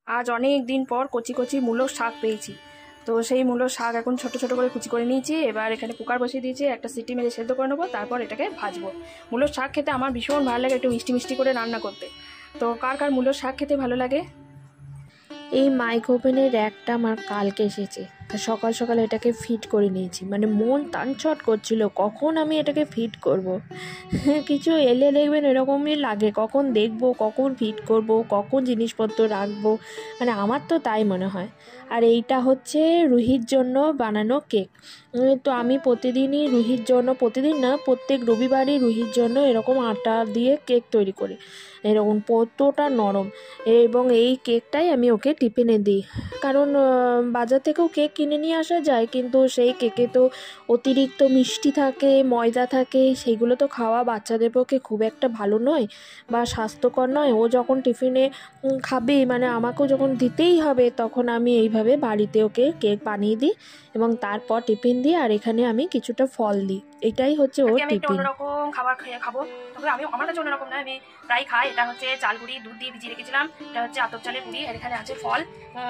আজ অনেক দিন পর কচি কচি মূলোর শাক পেয়েছি। তো সেই মূলোর শাক এখন ছোট ছোট করে কুচি করে নিয়েছি। এবার এখানে কুকার বসিয়ে দিয়েছি, একটা সিটি মেরে সেদ্ধ করে নেবো, তারপর এটাকে ভাজবো। মূলোর শাক খেতে আমার ভীষণ ভালো লাগে, একটু মিষ্টি মিষ্টি করে রান্না করতে। তো কার কার মূলোর শাক খেতে ভালো লাগে? এই মাইক্রো ওভেনের র্যাকটা আমার কালকে এসেছে, তা সকাল সকাল এটাকে ফিট করে নিয়েছি। মানে মন টানছট করছিল কখন আমি এটাকে ফিট করব। কিছু এলে দেখবেন এরকমই লাগে, কখন দেখব, কখন ফিট করব, কখন জিনিসপত্র রাখবো। মানে আমার তো তাই মনে হয়। আর এইটা হচ্ছে রুহির জন্য বানানো কেক। তো আমি প্রতিদিনই রুহির জন্য, প্রতিদিন না, প্রত্যেক রবিবারই রুহির জন্য এরকম আটা দিয়ে কেক তৈরি করি। এরকম কতটা নরম, এবং এই কেকটাই আমি ওকে টিফিনে দিই। কারণ বাজার থেকেও কেক কিনে নিয়ে আসা যায়, কিন্তু সেই কেকে তো অতিরিক্ত মিষ্টি থাকে, ময়দা থাকে, সেইগুলো তো খাওয়া বাচ্চাদের পক্ষে খুব একটা ভালো নয় বা স্বাস্থ্যকর নয়। ও যখন টিফিনে খাবে, মানে আমাকেও যখন দিতেই হবে, তখন আমি এইভাবে বাড়িতে ওকে কেক বানিয়ে দিই এবং তারপর টিফিন দিই। আর এখানে আমি কিছুটা ফল দিই। এটাই হচ্ছে ওর আমি একটা টিফিন। অন্যরকম খাবার খাবো, তবে আমি আমার কাছে অন্যরকম না, আমি প্রায় খাই। এটা হচ্ছে চাল গুঁড়ি দুধ দিয়ে ভিজিয়ে রেখেছিলাম, এটা হচ্ছে আতপ চালের গুঁড়ি, আর এখানে আছে ফল।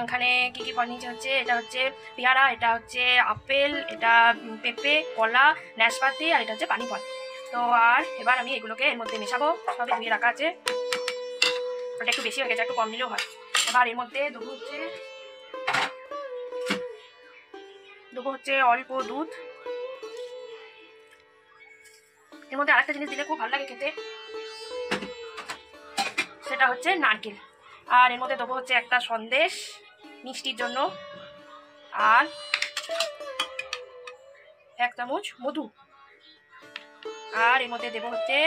এখানে কি কি ফল নিচে হচ্ছে, এটা হচ্ছে পেয়ারা, এটা হচ্ছে আপেল, এটা পেঁপে, কলা, নাশপাতি, আর এটা হচ্ছে পানি ফল। তো আর এবার আমি এগুলোকে এর মধ্যে মেশাবো, সবই ধুয়ে রাখা আছে। ওটা একটু বেশি হয়ে গেছে, একটু কম নিলেও হয়। এবার এর মধ্যে দেবো হচ্ছে অল্প দুধ। এর মধ্যে আরেকটা জিনিস দিলে খুব ভালো লাগে খেতে, সেটা হচ্ছে নারকেল। আর এর মধ্যে দেবো হচ্ছে একটা সন্দেশ মিষ্টির জন্য, আর 1 চামচ মধু। আর এর মধ্যে দেবো হচ্ছে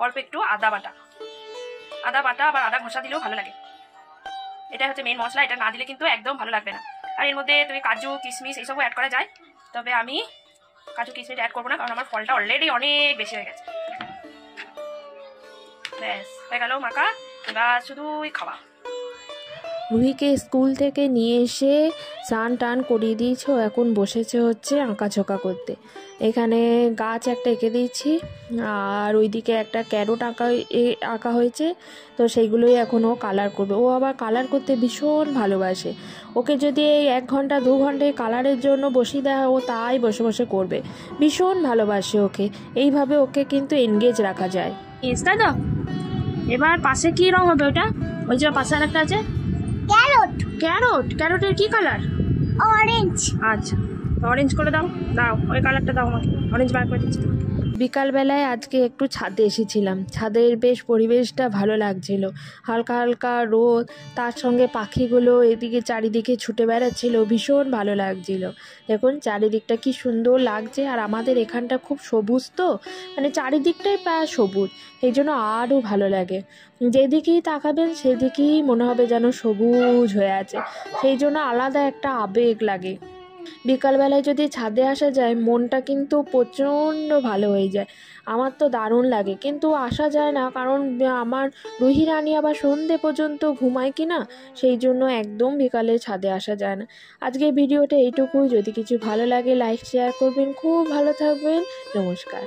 অল্প একটু আদা বাটা। আবার আদা ঘষা দিলেও ভালো লাগে। এটা হচ্ছে মেন মশলা, এটা না দিলে কিন্তু একদম ভালো লাগবে না। আর এর মধ্যে তুমি কাজু কিশমিশ এইসবও অ্যাড করা যায়, তবে আমি কাজু কিশমিশ অ্যাড করবো না, কারণ আমার ফলটা অলরেডি অনেক বেশি হয়ে গেছে। ব্যাস হয়ে গেল মাখা, এবার শুধুই খাওয়া। রুহিকে স্কুল থেকে নিয়ে এসে স্নান টান করিয়ে দিয়েছে, ও এখন বসেছে হচ্ছে আঁকাঝোঁকা করতে। এখানে গাছ একটা এঁকে দিয়েছি, আর ওইদিকে একটা ক্যারট আঁকা হয়েছে। তো সেইগুলোই এখন ও কালার করবে। ও আবার কালার করতে ভীষণ ভালোবাসে। ওকে যদি এই 1 ঘন্টা 2 ঘন্টায় কালারের জন্য বসিয়ে দেয়, ও তাই বসে বসে করবে। ভীষণ ভালোবাসে ওকে। এইভাবে ওকে কিন্তু এনগেজ রাখা যায়। তাই তো। এবার পাশে কি রং হবে ওটা? ওই যে পাশে আর একটা আছে ক্যারটের কি কালার? অরেঞ্জ। আচ্ছা, অরেঞ্জ করে দাও, ওই কালারটা দাও আমাকে, অরেঞ্জ বার করে দিচ্ছি। বিকালবেলায় আজকে একটু ছাদে এসেছিলাম। ছাদের বেশ পরিবেশটা ভালো লাগছিল, হালকা হালকা রোদ, তার সঙ্গে পাখিগুলো এদিকে চারিদিকে ছুটে বেড়াচ্ছিল, ভীষণ ভালো লাগছিল। দেখুন চারিদিকটা কি সুন্দর লাগছে। আর আমাদের এখানটা খুব সবুজ, তো মানে চারিদিকটাই প্রায় সবুজ, এই জন্য আরও ভালো লাগে। যেদিকেই তাকাবেন সেদিকেই মনে হবে যেন সবুজ হয়ে আছে, সেই জন্য আলাদা একটা আবেগ লাগে। বিকালবেলায় যদি ছাদে আসা যায়, মনটা কিন্তু প্রচণ্ড ভালো হয়ে যায়। আমার তো দারুণ লাগে, কিন্তু আসা যায় না, কারণ আমার রুহি রানী আবার সন্ধে পর্যন্ত ঘুমায় কি না, সেই জন্য একদম বিকালে ছাদে আসা যায় না। আজকে ভিডিওটা এইটুকুই। যদি কিছু ভালো লাগে লাইক শেয়ার করবেন। খুব ভালো থাকবেন। নমস্কার।